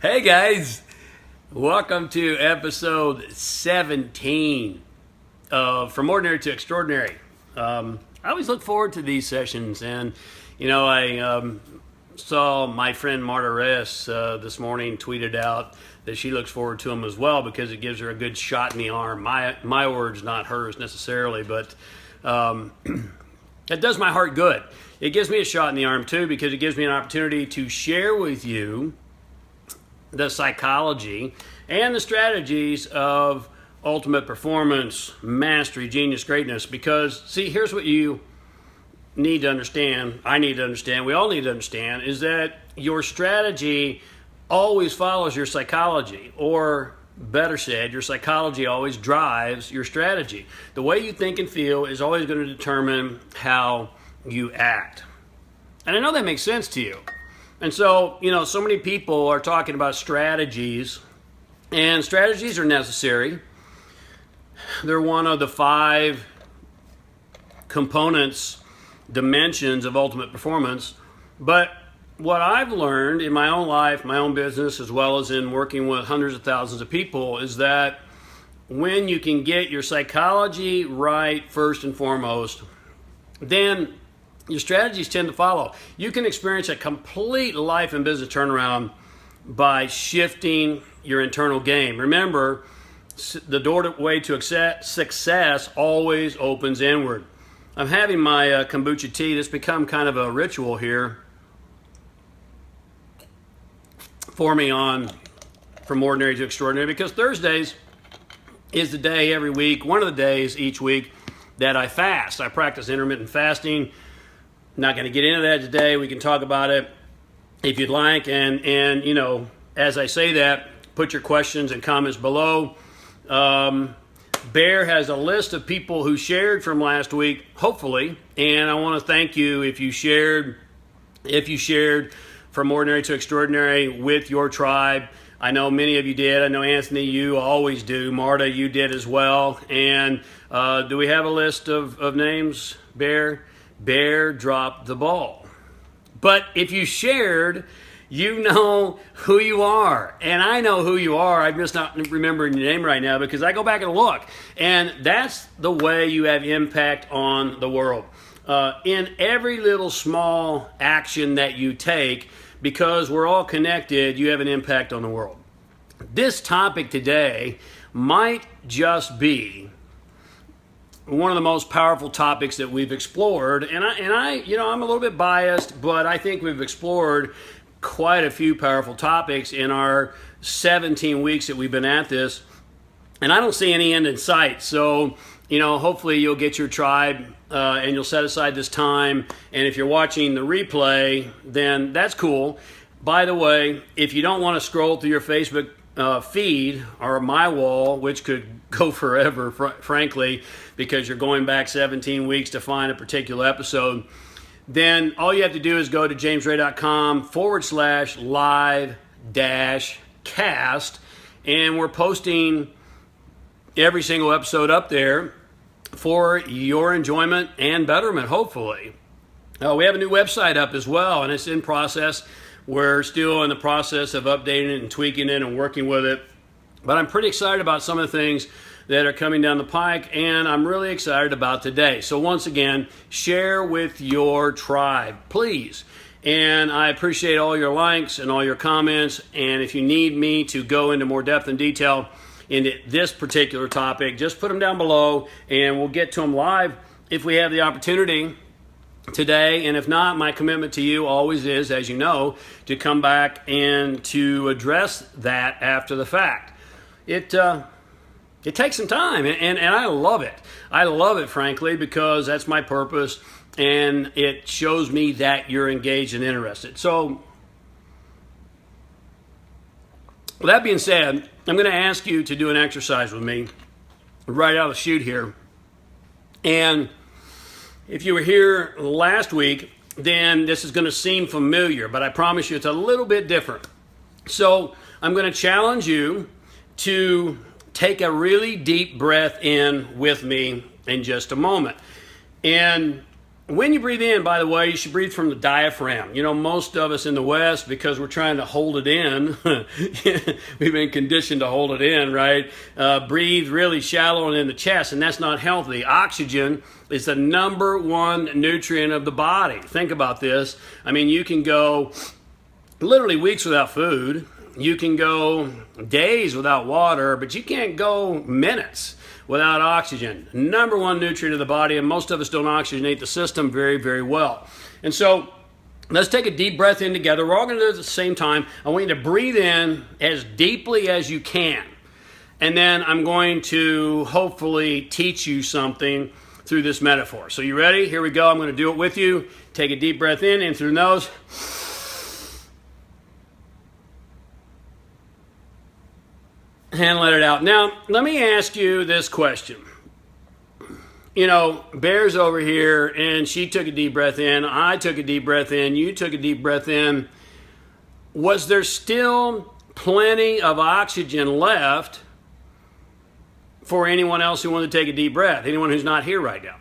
Hey guys, welcome to episode 17 of From Ordinary to Extraordinary. I always look forward to these sessions, and I saw my friend Marta Ress this morning tweeted out that she looks forward to them as well because it gives her a good shot in the arm. My words, not hers necessarily, but it does my heart good. It gives me a shot in the arm too because it gives me an opportunity to share with you the psychology and the strategies of ultimate performance, mastery, genius, greatness. Because, see, here's what you need to understand, I need to understand, we all need to understand, is that your strategy always follows your psychology, or better said, your psychology always drives your strategy. The way you think and feel is always going to determine how you act. And I know that makes sense to you. And so, so many people are talking about strategies, and strategies are necessary. They're one of the 5 components, dimensions of ultimate performance. But what I've learned in my own life, my own business, as well as in working with hundreds of thousands of people, is that when you can get your psychology right first and foremost, then your strategies tend to follow. You can experience a complete life and business turnaround by shifting your internal game. Remember, the doorway to success always opens inward. I'm having my kombucha tea. This become kind of a ritual here for me on From Ordinary to Extraordinary, because Thursdays is the day every week, one of the days each week that I fast. I practice intermittent fasting. Not going to get into that today. We can talk about it if you'd like. And as I say that, put your questions and comments below. Bear has a list of people who shared from last week, hopefully. And I want to thank you if you shared From Ordinary to Extraordinary with your tribe. I know many of you did. I know, Anthony, you always do. Marta, you did as well. And do we have a list of names, Bear? Bear dropped the ball. But if you shared, you know who you are. And I know who you are. I'm just not remembering your name right now because I go back and look. And that's the way you have impact on the world. In every little small action that you take, because we're all connected, you have an impact on the world. This topic today might just be one of the most powerful topics that we've explored, and I'm a little bit biased, but I think we've explored quite a few powerful topics in our 17 weeks that we've been at this, and I don't see any end in sight. So, hopefully you'll get your tribe and you'll set aside this time, and if you're watching the replay, then that's cool. By the way, if you don't want to scroll through your Facebook feed or my wall, which could go forever, frankly, because you're going back 17 weeks to find a particular episode, then all you have to do is go to jamesray.com/live-cast, and we're posting every single episode up there for your enjoyment and betterment, hopefully. We have a new website up as well, and it's in process. We're still in the process of updating it and tweaking it and working with it. But I'm pretty excited about some of the things that are coming down the pike, and I'm really excited about today. So once again, share with your tribe, please. And I appreciate all your likes and all your comments. And if you need me to go into more depth and detail into this particular topic, just put them down below, and we'll get to them live if we have the opportunity today. And if not, my commitment to you always is, as you know, to come back and to address that after the fact. It takes some time, and I love it. I love it, frankly, because that's my purpose, and it shows me that you're engaged and interested. So, with that being said, I'm going to ask you to do an exercise with me right out of the chute here. And if you were here last week, then this is going to seem familiar, but I promise you it's a little bit different. So I'm going to challenge you to take a really deep breath in with me in just a moment. And when you breathe in, by the way, you should breathe from the diaphragm. You know, most of us in the West, because we're trying to hold it in, we've been conditioned to hold it in, right? Breathe really shallow and in the chest, and that's not healthy. Oxygen is the number one nutrient of the body. Think about this. I mean, you can go literally weeks without food. You can go days without water, but you can't go minutes without oxygen. Number one nutrient of the body, and most of us don't oxygenate the system very, very well. And so let's take a deep breath in together. We're all going to do it at the same time. I want you to breathe in as deeply as you can. And then I'm going to hopefully teach you something through this metaphor. So you ready? Here we go. I'm going to do it with you. Take a deep breath in through the nose. And let it out. Now, let me ask you this question. You know, Bear's over here, and she took a deep breath in. I took a deep breath in. You took a deep breath in. Was there still plenty of oxygen left for anyone else who wanted to take a deep breath? Anyone who's not here right now?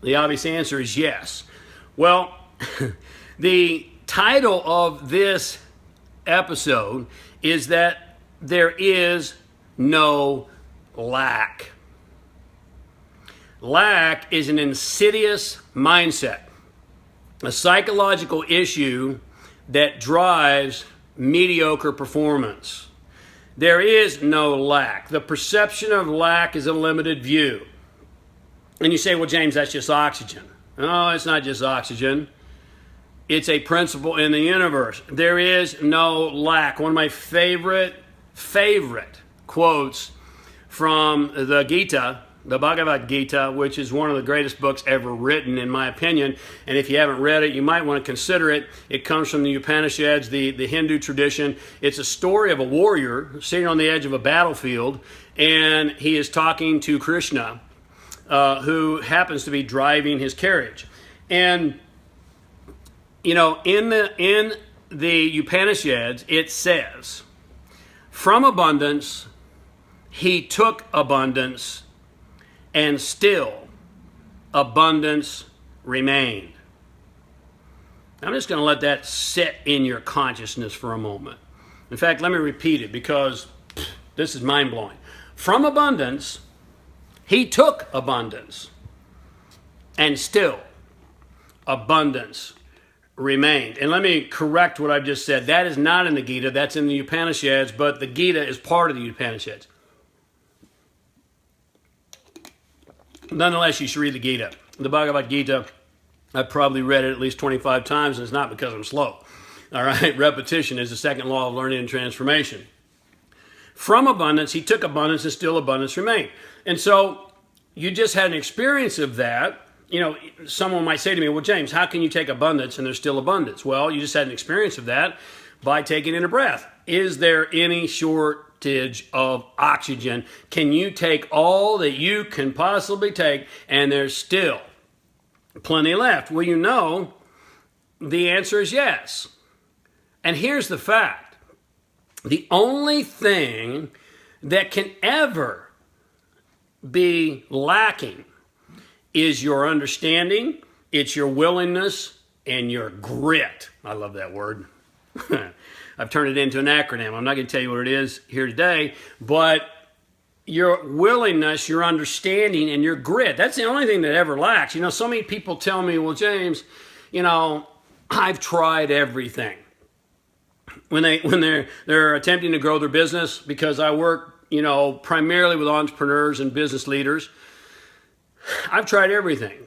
The obvious answer is yes. Well, the title of this episode is that there is no lack. Lack is an insidious mindset, a psychological issue that drives mediocre performance. There is no lack. The perception of lack is a limited view. And you say, well, James, that's just oxygen. No, it's not just oxygen. It's a principle in the universe. There is no lack. One of my favorite quotes from the Gita, the Bhagavad Gita, which is one of the greatest books ever written, in my opinion. And if you haven't read it, you might want to consider it. It comes from the Upanishads, the Hindu tradition. It's a story of a warrior sitting on the edge of a battlefield, and he is talking to Krishna, who happens to be driving his carriage. And, you know, in the Upanishads, it says, from abundance, he took abundance, and still abundance remained. I'm just going to let that sit in your consciousness for a moment. In fact, let me repeat it because this is mind-blowing. From abundance, he took abundance, and still abundance remained. And let me correct what I've just said. That is not in the Gita. That's in the Upanishads, but the Gita is part of the Upanishads. Nonetheless, you should read the Gita. The Bhagavad Gita, I've probably read it at least 25 times, and it's not because I'm slow. All right? Repetition is the second law of learning and transformation. From abundance, he took abundance, and still abundance remained. And so you just had an experience of that. You know, someone might say to me, well, James, how can you take abundance and there's still abundance? Well, you just had an experience of that by taking in a breath. Is there any shortage of oxygen? Can you take all that you can possibly take and there's still plenty left? Well, you know, the answer is yes. And here's the fact. The only thing that can ever be lacking is your understanding, it's your willingness, and your grit. I love that word. I've turned it into an acronym. I'm not going to tell you what it is here today, but your willingness, your understanding, and your grit. That's the only thing that ever lacks. You know, so many people tell me, well, James, you know, I've tried everything. When they're attempting to grow their business, because I work, you know, primarily with entrepreneurs and business leaders, I've tried everything.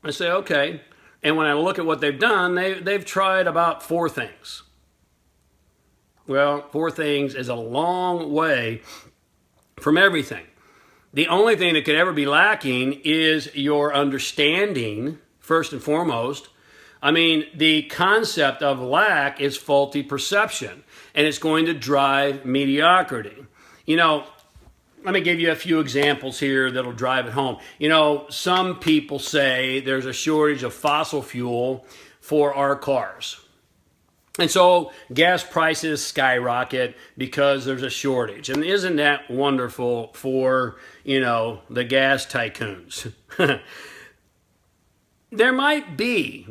I say, okay. And when I look at what they've done, they've tried about 4 things. Well, 4 things is a long way from everything. The only thing that could ever be lacking is your understanding, first and foremost. I mean, the concept of lack is faulty perception, and it's going to drive mediocrity. You know, let me give you a few examples here that'll drive it home. You know, some people say there's a shortage of fossil fuel for our cars. And so gas prices skyrocket because there's a shortage. And isn't that wonderful for, you know, the gas tycoons? there might be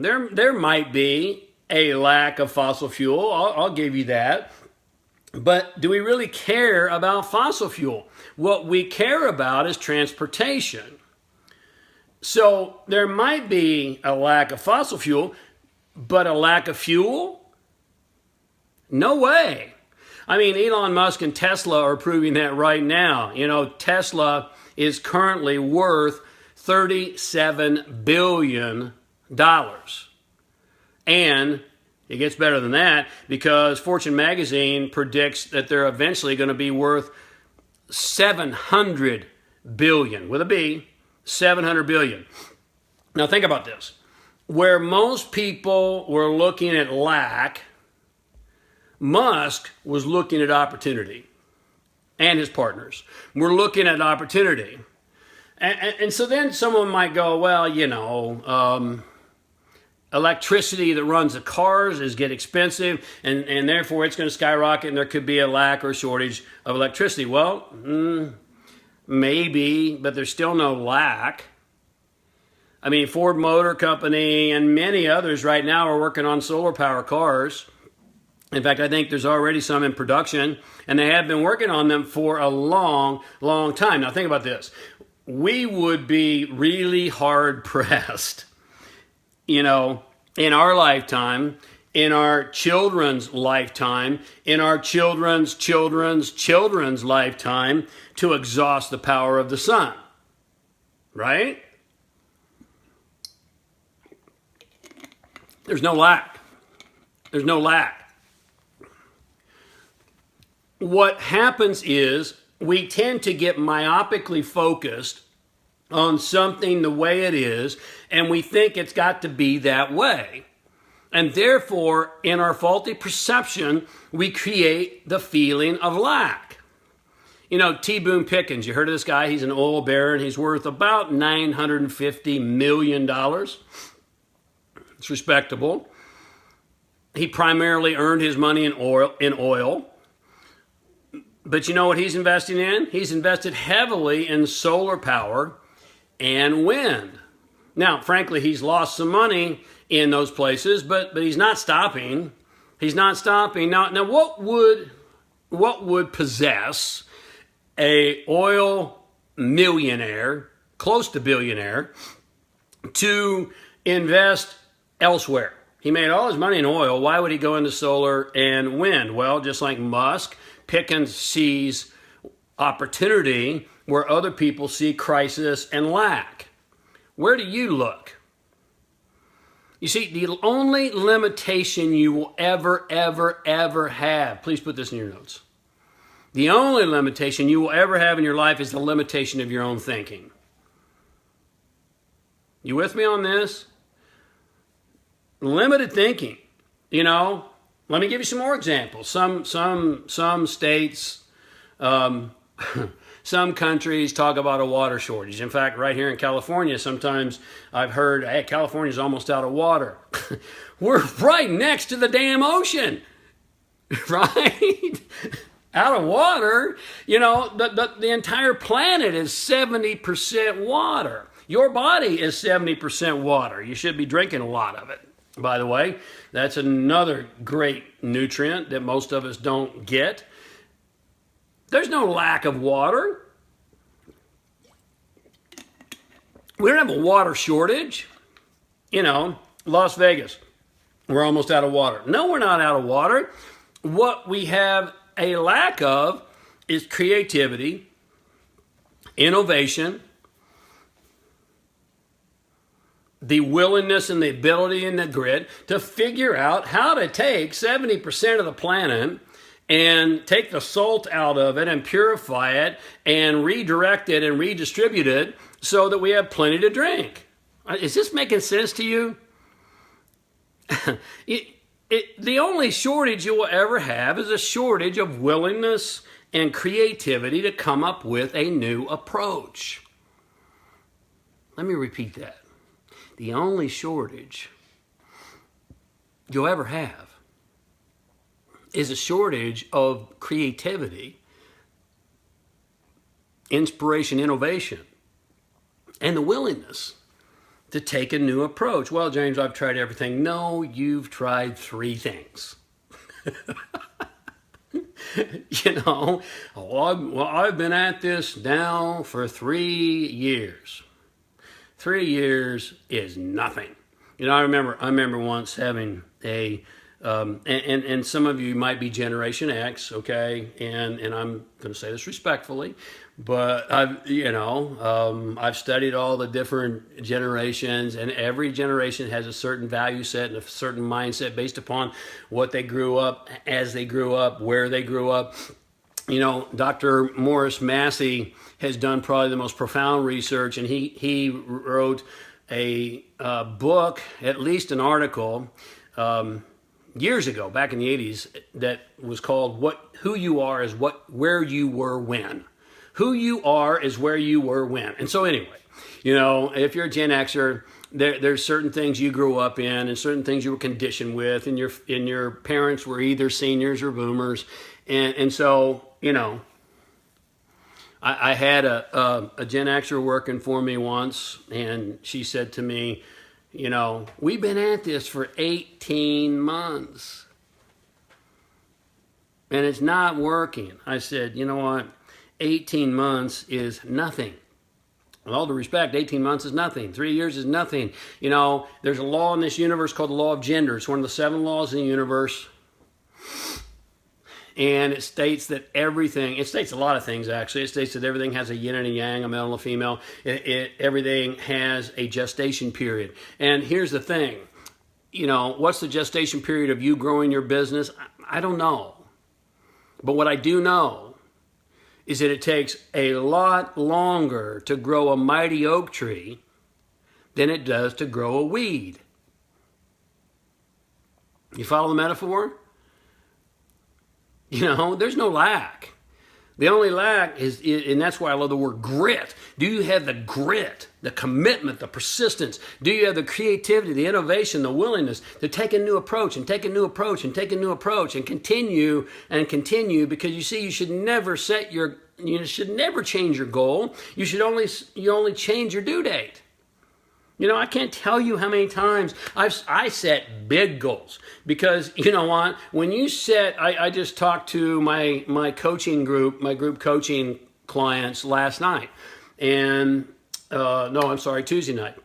a lack of fossil fuel. I'll give you that. But do we really care about fossil fuel? What we care about is transportation. So there might be a lack of fossil fuel, but a lack of fuel? No way. I mean, Elon Musk and Tesla are proving that right now. You know, Tesla is currently worth $37 billion. And it gets better than that because Fortune magazine predicts that they're eventually going to be worth 700 billion with a B, 700 billion. Now think about this. Where most people were looking at lack, Musk was looking at opportunity, and his partners were looking at opportunity. And so then someone might go, well, you know, electricity that runs the cars is get expensive, and therefore it's going to skyrocket, and there could be a lack or shortage of electricity. Well, maybe, but there's still no lack. I mean, Ford Motor Company and many others right now are working on solar power cars. In fact, I think there's already some in production, and they have been working on them for a long, long time. Now think about this. We would be really hard pressed, you know, in our lifetime, in our children's lifetime, in our children's lifetime to exhaust the power of the sun, right? There's no lack. There's no lack. What happens is we tend to get myopically focused on something the way it is, and we think it's got to be that way. And therefore, in our faulty perception, we create the feeling of lack. You know, T. Boone Pickens, you heard of this guy? He's an oil baron. He's worth about $950 million. It's respectable. He primarily earned his money in oil. But you know what he's investing in? He's invested heavily in solar power and wind. Now, frankly, he's lost some money in those places, but he's not stopping. He's not stopping. Now what would possess a oil millionaire, close to billionaire, to invest elsewhere? He made all his money in oil. Why would he go into solar and wind? Well, just like Musk, Pickens sees opportunity where other people see crisis and lack. Where do you look? You see, the only limitation you will ever have, please put this in your notes. The only limitation you will ever have in your life is the limitation of your own thinking. You with me on this? Limited thinking. You know, let me give you some more examples. Some states, some countries talk about a water shortage. In fact, right here in California, sometimes I've heard, hey, California's almost out of water. We're right next to the damn ocean, right? Out of water. You know, the entire planet is 70% water. Your body is 70% water. You should be drinking a lot of it. By the way, that's another great nutrient that most of us don't get. There's no lack of water. We don't have a water shortage. You know, Las Vegas, we're almost out of water. No, we're not out of water. What we have a lack of is creativity, innovation, the willingness and the ability and the grit to figure out how to take 70% of the planet and take the salt out of it and purify it and redirect it and redistribute it so that we have plenty to drink. Is this making sense to you? The only shortage you will ever have is a shortage of willingness and creativity to come up with a new approach. Let me repeat that. The only shortage you'll ever have is a shortage of creativity, inspiration, innovation, and the willingness to take a new approach. Well, James, I've tried everything. No, you've tried 3 things. I've been at this now for 3 years. 3 years is nothing. I remember once having and some of you might be Generation X, okay, and I'm going to say this respectfully, but I've studied all the different generations, and every generation has a certain value set and a certain mindset based upon what they grew up, as they grew up, where they grew up. Dr. Morris Massey has done probably the most profound research, and he wrote a book, at least an article, years ago, back in the 80s, that was called "Who You Are is Where You Were When." Who you are is where you were when. And so anyway, if you're a Gen Xer, there's certain things you grew up in and certain things you were conditioned with, and your parents were either seniors or boomers, and so I had a Gen Xer working for me once, and she said to me, we've been at this for 18 months and it's not working. I said, you know what? 18 months is nothing. With all due respect, 18 months is nothing. 3 years is nothing. There's a law in this universe called the law of gender. It's one of the 7 laws in the universe. And it states that it states a lot of things actually. It states that everything has a yin and a yang, a male and a female. Everything has a gestation period. And here's the thing, what's the gestation period of you growing your business? I don't know. But what I do know is that it takes a lot longer to grow a mighty oak tree than it does to grow a weed. You follow the metaphor? There's no lack. The only lack is, and that's why I love the word grit. Do you have the grit, the commitment, the persistence? Do you have the creativity, the innovation, the willingness to take a new approach and take a new approach and take a new approach and continue and continue? Because you see, you should never change your goal. You only change your due date. I can't tell you how many times I set big goals, because you know what? When you set, I just talked to my coaching group, my group coaching clients last night, and Tuesday night,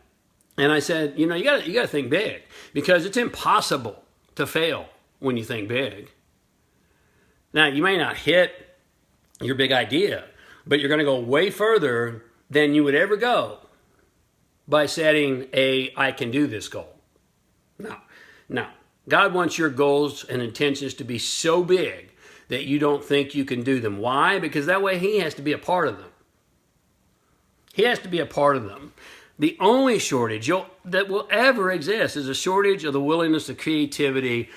and I said, you got to think big, because it's impossible to fail when you think big. Now you may not hit your big idea, but you're going to go way further than you would ever go by setting I can do this goal. No. God wants your goals and intentions to be so big that you don't think you can do them. Why? Because that way He has to be a part of them. He has to be a part of them. The only shortage that will ever exist is a shortage of the willingness, the creativity,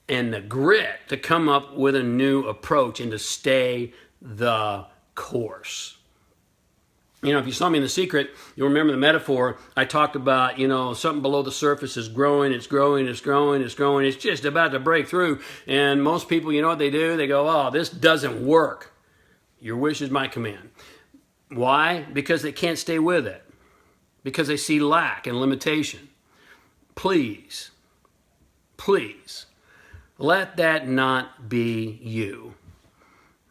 and the grit to come up with a new approach and to stay the course. If you saw me in The Secret, you'll remember the metaphor. I talked about, something below the surface is growing, it's growing, it's growing, it's growing. It's just about to break through. And most people, you know what they do? They go, oh, this doesn't work. Your wish is my command. Why? Because they can't stay with it. Because they see lack and limitation. Please, let that not be you.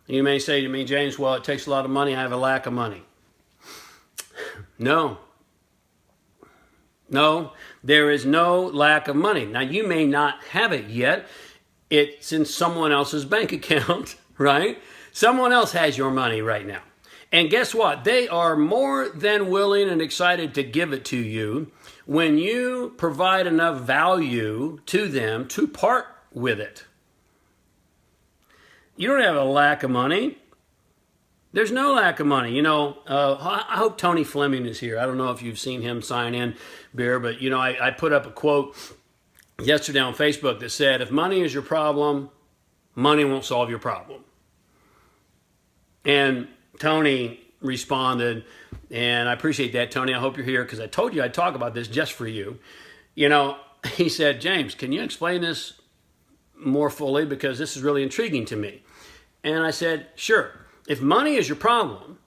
You may say to me, James, well, it takes a lot of money. I have a lack of money. No, there is no lack of money. Now, you may not have it yet. It's in someone else's bank account, right? Someone else has your money right now. And guess what? They are more than willing and excited to give it to you when you provide enough value to them to part with it. You don't have a lack of money. There's no lack of money. I hope Tony Fleming is here. I don't know if you've seen him sign in, Bear, but, I put up a quote yesterday on Facebook that said, if money is your problem, money won't solve your problem. And Tony responded, and I appreciate that, Tony. I hope you're here, because I told you I'd talk about this just for you. He said, James, can you explain this more fully, because this is really intriguing to me? And I said, sure. If money is your problem,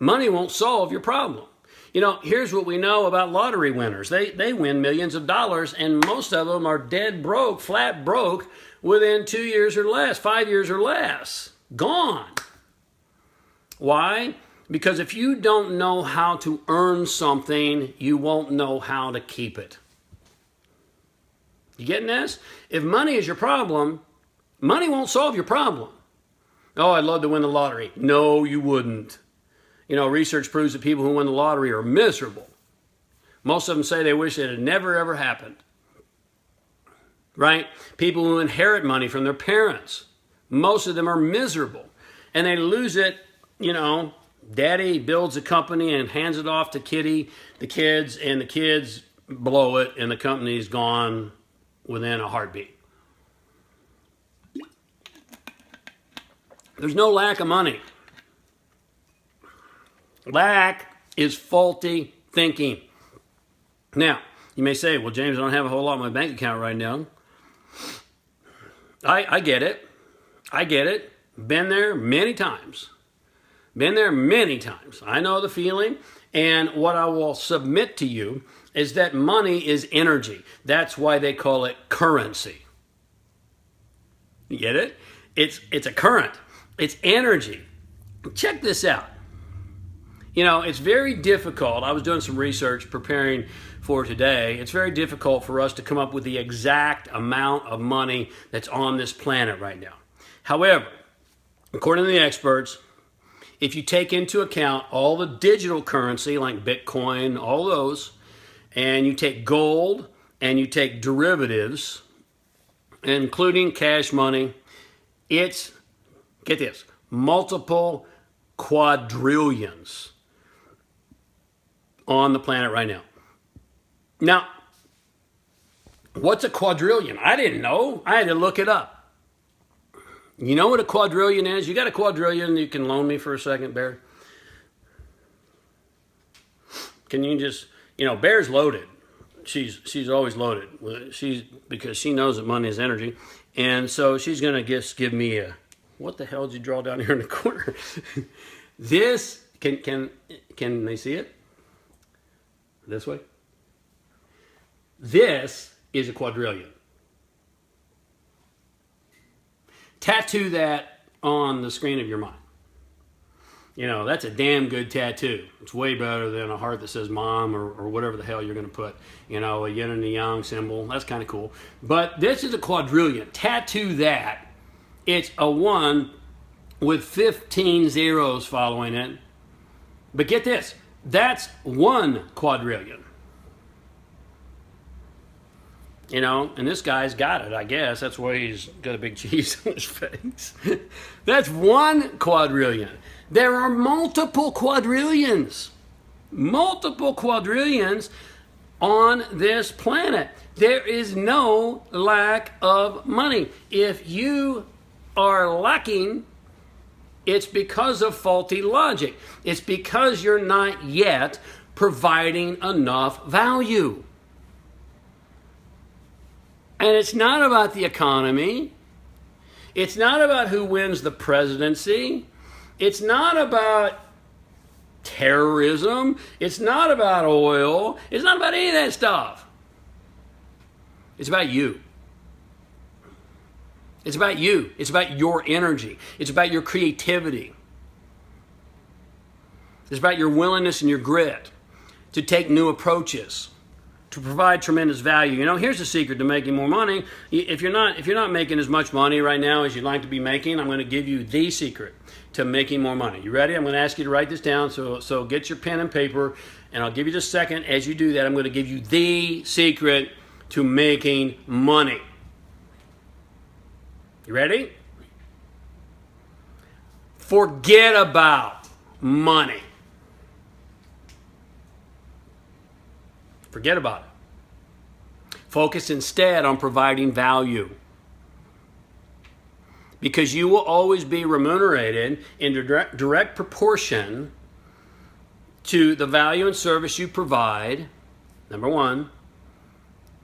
money won't solve your problem. You know, here's what we know about lottery winners. They win millions of dollars, and most of them are dead broke, flat broke, within 2 years or less, 5 years or less. Gone. Why? Because if you don't know how to earn something, you won't know how to keep it. You getting this? If money is your problem, money won't solve your problem. Oh, I'd love to win the lottery. No, you wouldn't. You know, research proves that people who win the lottery are miserable. Most of them say they wish it had never, ever happened. Right? People who inherit money from their parents, most of them are miserable. And they lose it, you know, daddy builds a company and hands it off to the kids, and the kids blow it, and the company's gone within a heartbeat. There's no lack of money. Lack is faulty thinking. Now, you may say, well, James, I don't have a whole lot in my bank account right now. I get it. I get it. Been there many times. Been there many times. I know the feeling. And what I will submit to you is that money is energy. That's why they call it currency. You get it? It's a current. It's energy. Check this out. You know, it's very difficult. I was doing some research preparing for today. It's very difficult for us to come up with the exact amount of money that's on this planet right now. However, according to the experts, if you take into account all the digital currency like Bitcoin, all those, and you take gold and you take derivatives, including cash money, it's, get this, multiple quadrillions on the planet right now. Now, what's a quadrillion? I didn't know. I had to look it up. You know what a quadrillion is? You got a quadrillion you can loan me for a second, Bear? Can you just, you know, Bear's loaded. She's always loaded. Because she knows that money is energy. And so she's going to just give me a, what the hell did you draw down here in the corner? This, can they see it? This way? This is a quadrillion. Tattoo that on the screen of your mind. You know, that's a damn good tattoo. It's way better than a heart that says mom or whatever the hell you're going to put. You know, a yin and a yang symbol. That's kind of cool. But this is a quadrillion. Tattoo that. It's a 1 with 15 zeros following it. But get this. That's 1 quadrillion. You know, and this guy's got it, I guess. That's why he's got a big cheese on his face. That's 1 quadrillion. There are multiple quadrillions. Multiple quadrillions on this planet. There is no lack of money. If you are lacking, it's because of faulty logic. It's because you're not yet providing enough value. And it's not about the economy. It's not about who wins the presidency. It's not about terrorism. It's not about oil. It's not about any of that stuff. It's about you. It's about you. It's about your energy. It's about your creativity. It's about your willingness and your grit to take new approaches, to provide tremendous value. You know, here's the secret to making more money. If you're not making as much money right now as you'd like to be making, I'm going to give you the secret to making more money. You ready? I'm going to ask you to write this down. So get your pen and paper, and I'll give you just a second. As you do that, I'm going to give you the secret to making money. You ready? Forget about money. Forget about it. Focus instead on providing value. Because you will always be remunerated in direct proportion to the value and service you provide. Number 1, I'm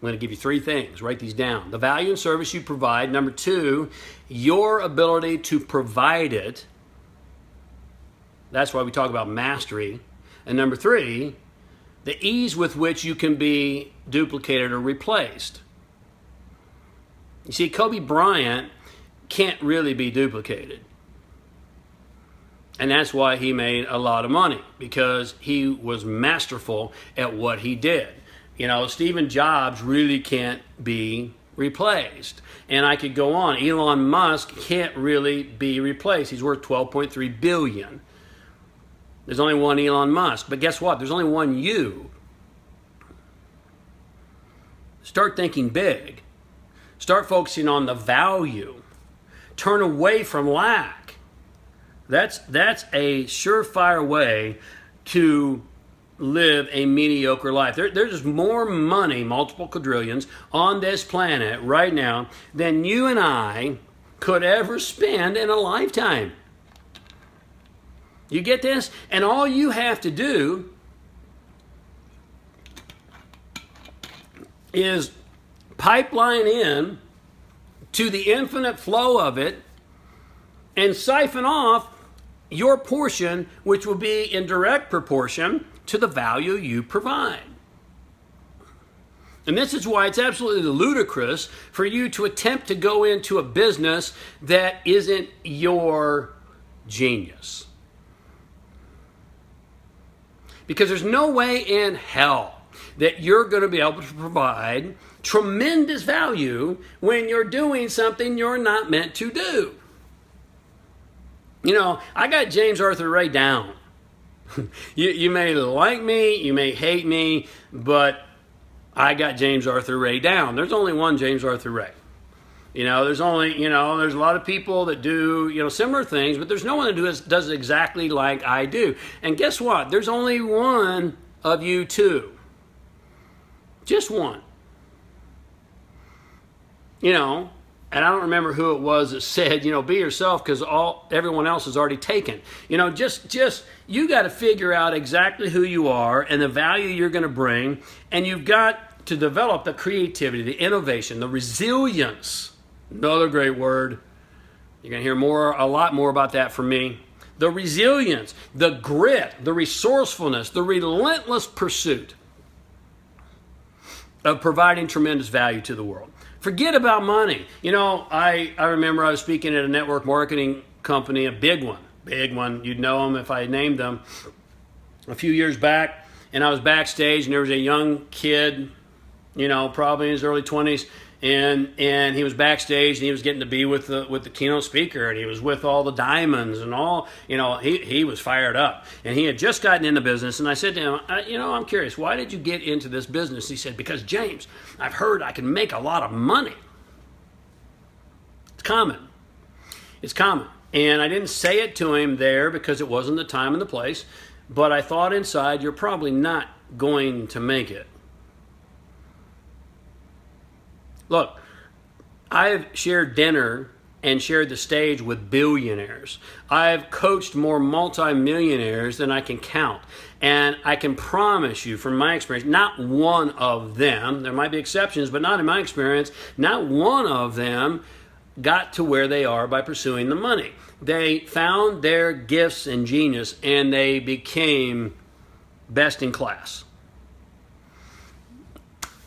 going to give you 3 things. Write these down. The value and service you provide. Number 2, your ability to provide it. That's why we talk about mastery. And number 3, the ease with which you can be duplicated or replaced. You see, Kobe Bryant can't really be duplicated. And that's why he made a lot of money, because he was masterful at what he did. You know, Steve Jobs really can't be replaced. And I could go on. Elon Musk can't really be replaced. He's worth $12.3 billion. There's only one Elon Musk. But guess what? There's only one you. Start thinking big. Start focusing on the value. Turn away from lack. That's a surefire way to live a mediocre life. There's more money, multiple quadrillions, on this planet right now than you and I could ever spend in a lifetime. You get this? And all you have to do is pipeline in to the infinite flow of it and siphon off your portion, which will be in direct proportion to the value you provide. And this is why it's absolutely ludicrous for you to attempt to go into a business that isn't your genius. Because there's no way in hell that you're going to be able to provide tremendous value when you're doing something you're not meant to do. You know, I got James Arthur Ray down. You may like me, you may hate me, but I got James Arthur Ray down. There's only one James Arthur Ray. You know, there's a lot of people that do, similar things, but there's no one that does it exactly like I do. And guess what? There's only one of you too. Just one. And I don't remember who it was that said, be yourself because everyone else is already taken. Just you got to figure out exactly who you are and the value you're going to bring, and you've got to develop the creativity, the innovation, the resilience. Another great word. You're going to hear a lot more about that from me. The resilience, the grit, the resourcefulness, the relentless pursuit of providing tremendous value to the world. Forget about money. I remember I was speaking at a network marketing company, a big one. You'd know them if I named them, a few years back. And I was backstage, and there was a young kid, probably in his early 20s, and he was backstage, and he was getting to be with the keynote speaker, and he was with all the diamonds and all. He was fired up, and he had just gotten into business. And I said to him, I'm curious, why did you get into this business? He said, because James, I've heard I can make a lot of money. It's common. And I didn't say it to him there because it wasn't the time and the place, but I thought inside, you're probably not going to make it. Look, I've shared dinner and shared the stage with billionaires. I've coached more multimillionaires than I can count. And I can promise you from my experience, not one of them, there might be exceptions, but not in my experience, not one of them got to where they are by pursuing the money. They found their gifts and genius, and they became best in class.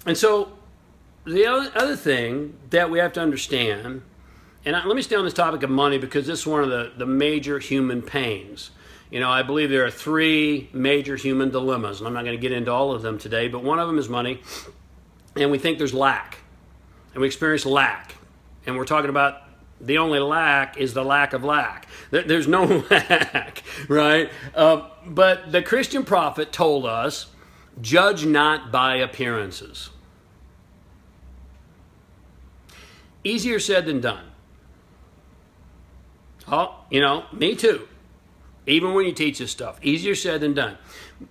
And so the other thing that we have to understand, and let me stay on this topic of money because this is one of the major human pains. I believe there are three major human dilemmas, and I'm not going to get into all of them today, but one of them is money, and we think there's lack, and we experience lack, and we're talking about the only lack is the lack of lack. There's no lack, right? But the Christian prophet told us, judge not by appearances. Easier said than done. Oh, me too. Even when you teach this stuff, easier said than done.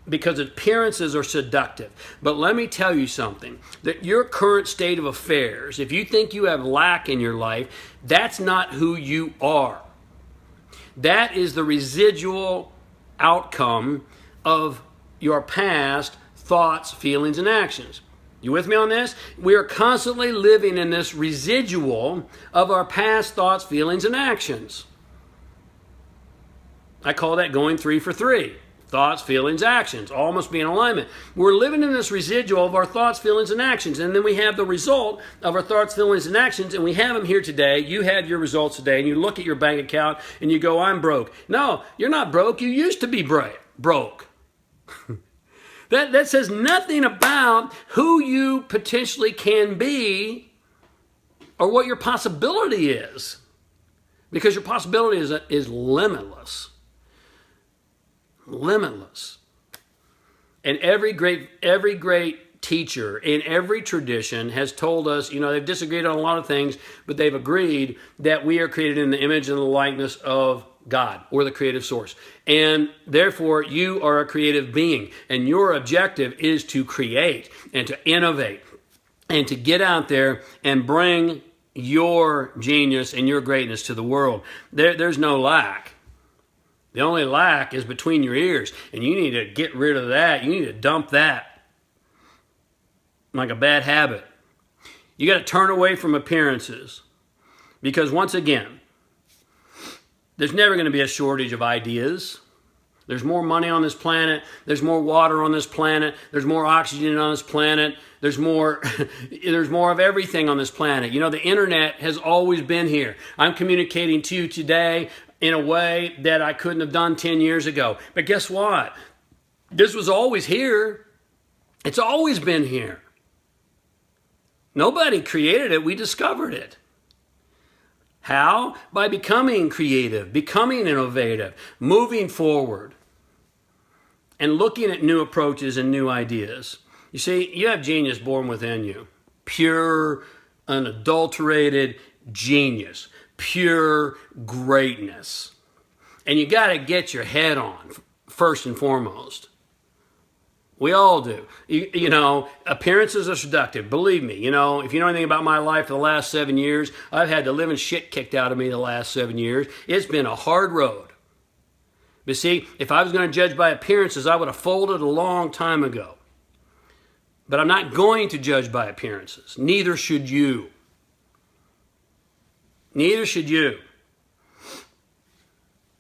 Because appearances are seductive. But let me tell you something, that your current state of affairs, if you think you have lack in your life, that's not who you are. That is the residual outcome of your past thoughts, feelings, and actions. You with me on this? We are constantly living in this residual of our past thoughts, feelings, and actions. I call that going 3 for 3. Thoughts, feelings, actions. All must be in alignment. We're living in this residual of our thoughts, feelings, and actions. And then we have the result of our thoughts, feelings, and actions. And we have them here today. You have your results today. And you look at your bank account and you go, I'm broke. No, you're not broke. You used to be broke. That says nothing about who you potentially can be or what your possibility is. Because your possibility is limitless. Limitless. And every great teacher in every tradition has told us, they've disagreed on a lot of things, but they've agreed that we are created in the image and the likeness of God, or the creative source. And therefore, you are a creative being. And your objective is to create and to innovate and to get out there and bring your genius and your greatness to the world. There's no lack. The only lack is between your ears, and you need to get rid of that. You need to dump that like a bad habit. You got to turn away from appearances, because once again, there's never going to be a shortage of ideas. There's more money on this planet. There's more water on this planet. There's more oxygen on this planet. There's more of everything on this planet. The internet has always been here. I'm communicating to you today in a way that I couldn't have done 10 years ago. But guess what? This was always here. It's always been here. Nobody created it. We discovered it. How? By becoming creative, becoming innovative, moving forward, and looking at new approaches and new ideas. You see, you have genius born within you. Pure, unadulterated genius. Pure greatness. And you got to get your head on first and foremost. We all do. Appearances are seductive. Believe me, if you know anything about my life for the last 7 years, I've had the living shit kicked out of me the last 7 years. It's been a hard road. But see, if I was going to judge by appearances, I would have folded a long time ago. But I'm not going to judge by appearances. Neither should you. Neither should you.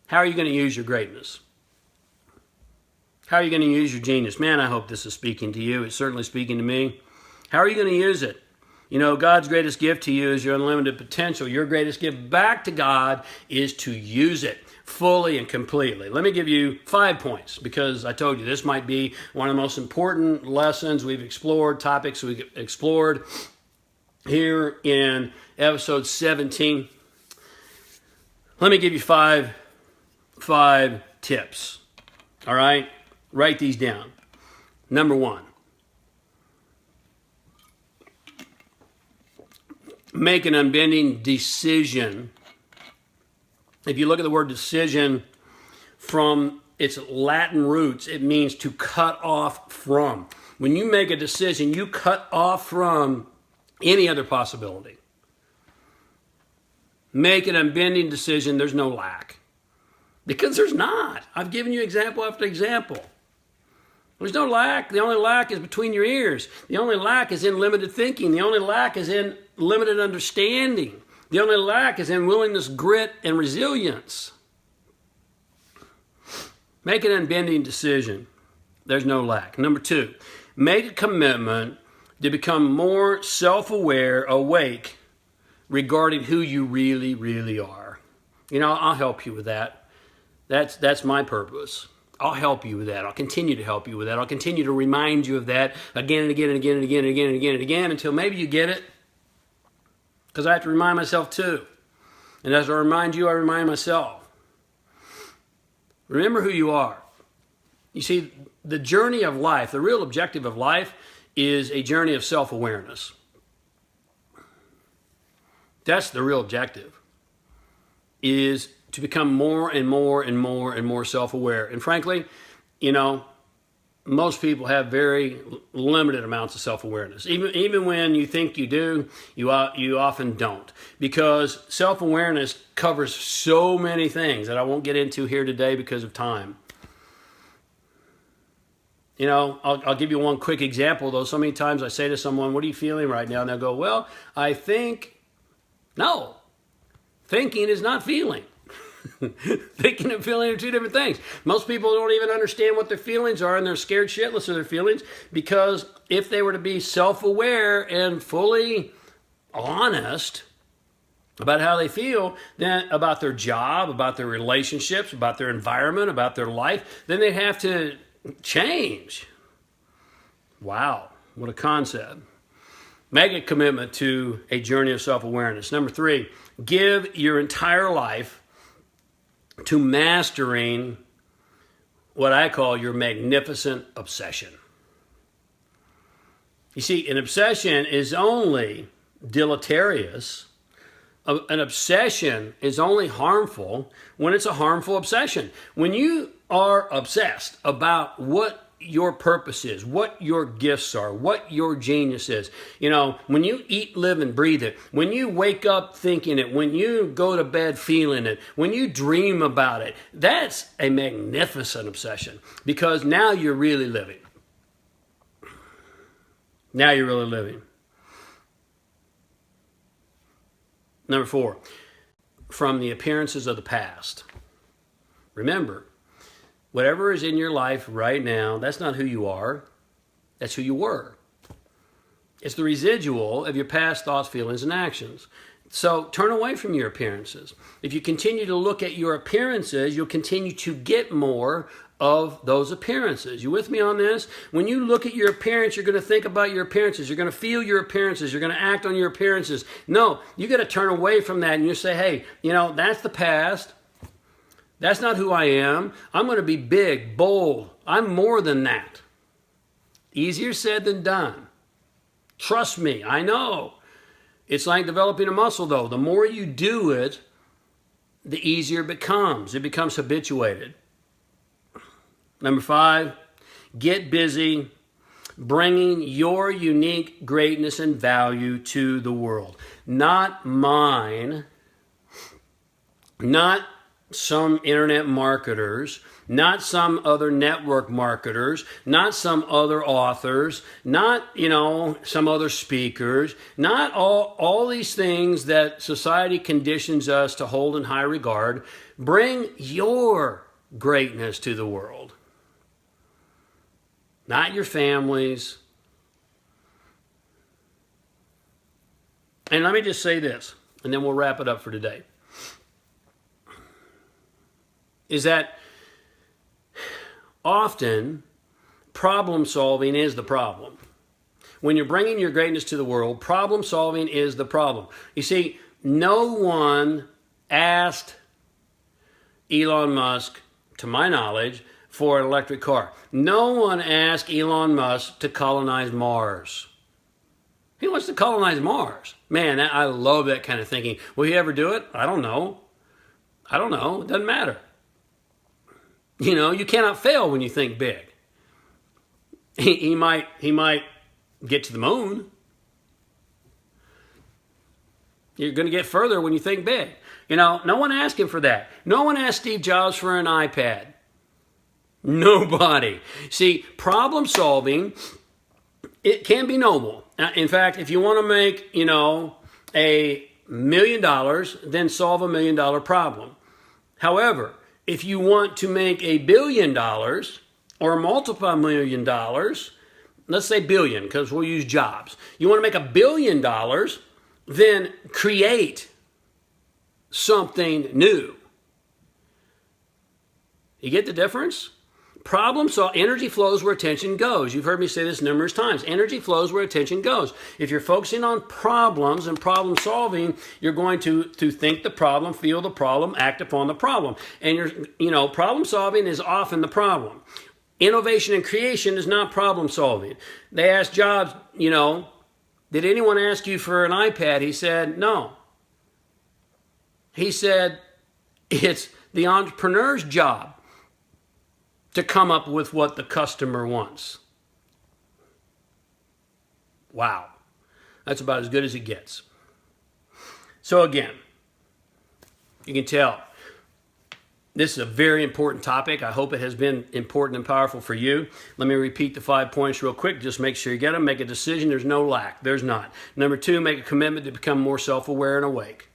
How are you going to use your greatness? How are you going to use your genius? Man, I hope this is speaking to you. It's certainly speaking to me. How are you going to use it? God's greatest gift to you is your unlimited potential. Your greatest gift back to God is to use it fully and completely. Let me give you 5 points, because I told you this might be one of the most important lessons we've explored, topics we've explored here in episode 17. Let me give you five tips. All right? Write these down. Number 1. Make an unbending decision. If you look at the word decision from its Latin roots, it means to cut off from. When you make a decision, you cut off from any other possibility. Make an unbending decision. There's no lack. Because there's not. I've given you example after example. There's no lack. The only lack is between your ears. The only lack is in limited thinking. The only lack is in limited understanding. The only lack is in willingness, grit, and resilience. Make an unbending decision. There's no lack. Number 2, make a commitment to become more self-aware, awake, regarding who you really, really are. I'll help you with that. That's my purpose. I'll help you with that. I'll continue to help you with that. I'll continue to remind you of that again and again and again and again and again and again and again until maybe you get it. Because I have to remind myself too. And as I remind you, I remind myself. Remember who you are. You see, the journey of life, the real objective of life is a journey of self-awareness. That's the real objective, is to become more and more and more and more self-aware. And frankly, most people have very limited amounts of self-awareness. Even when you think you do, you often don't. Because self-awareness covers so many things that I won't get into here today because of time. I'll give you one quick example, though. So many times I say to someone, what are you feeling right now? And they'll go, well, I think. No. Thinking is not feeling. Thinking and feeling are two different things. Most people don't even understand what their feelings are, and they're scared shitless of their feelings, because if they were to be self-aware and fully honest about how they feel, then about their job, about their relationships, about their environment, about their life, then they have to change. Wow, what a concept. Make a commitment to a journey of self-awareness. Number 3, give your entire life to mastering what I call your magnificent obsession. You see, an obsession is only deleterious. An obsession is only harmful when it's a harmful obsession. When you are obsessed about what your purpose is, what your gifts are, what your genius is. You know, when you eat, live, and breathe it, when you wake up thinking it, when you go to bed feeling it, when you dream about it, that's a magnificent obsession, because now you're really living. Now you're really living. Number 4, from the appearances of the past. Remember, whatever is in your life right now, that's not who you are. That's who you were. It's the residual of your past thoughts, feelings, and actions. So turn away from your appearances. If you continue to look at your appearances, you'll continue to get more of those appearances. You with me on this? When you look at your appearance, you're going to think about your appearances. You're going to feel your appearances. You're going to act on your appearances. No, you got to turn away from that, and you say, hey, you know, that's the past. That's not who I am. I'm going to be big, bold. I'm more than that. Easier said than done. Trust me, I know. It's like developing a muscle, though. The more you do it, the easier it becomes. It becomes habituated. Number 5, get busy bringing your unique greatness and value to the world. Not mine, not some internet marketers, not some other network marketers, not some other authors, not, some other speakers, not all these things that society conditions us to hold in high regard. Bring your greatness to the world. Not your families. And let me just say this, and then we'll wrap it up for today. Is that often problem solving is the problem. When you're bringing your greatness to the world, problem solving is the problem. You see, no one asked Elon Musk, to my knowledge, for an electric car. No one asked Elon Musk to colonize Mars. He wants to colonize Mars. Man, I love that kind of thinking. Will he ever do it? I don't know. It doesn't matter. You cannot fail when you think big. He might get to the moon. You're going to get further when you think big. No one asked him for that. No one asked Steve Jobs for an iPad. Nobody. See, problem solving, it can be noble. In fact, if you want to make, $1 million, then solve $1 million problem. However, if you want to make $1 billion or multiply $1 million, let's say billion because we'll use jobs. You want to make $1 billion, then create something new. You get the difference? Energy flows where attention goes. You've heard me say this numerous times. Energy flows where attention goes. If you're focusing on problems and problem solving, you're going to think the problem, feel the problem, act upon the problem. And problem solving is often the problem. Innovation and creation is not problem solving. They asked Jobs, did anyone ask you for an iPad? He said, no. He said, it's the entrepreneur's job to come up with what the customer wants. Wow. That's about as good as it gets. So again, you can tell this is a very important topic. I hope it has been important and powerful for you. Let me repeat the 5 points real quick. Just make sure you get them. Make a decision. There's no lack. There's not. Number 2, make a commitment to become more self-aware and awake.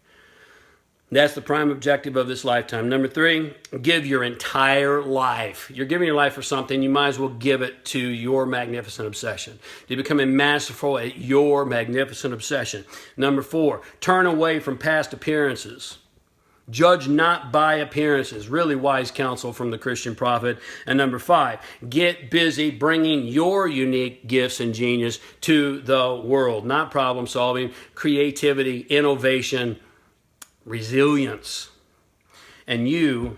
That's the prime objective of this lifetime. Number 3, give your entire life. You're giving your life for something, you might as well give it to your magnificent obsession. To becoming masterful at your magnificent obsession. Number 4, turn away from past appearances. Judge not by appearances. Really wise counsel from the Christian prophet. And number 5, get busy bringing your unique gifts and genius to the world. Not problem solving, creativity, innovation, resilience. And you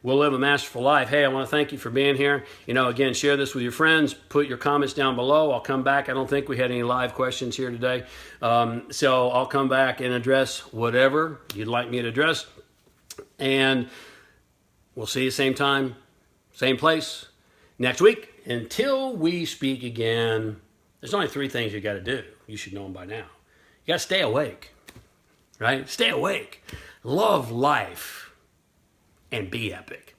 will live a masterful life. Hey, I want to thank you for being here. Again, share this with your friends. Put your comments down below. I'll come back. I don't think we had any live questions here today. So I'll come back and address whatever you'd like me to address. And we'll see you same time, same place next week. Until we speak again, there's only 3 things you got to do. You should know them by now. You got to stay awake. Right? Stay awake. Love life and be epic.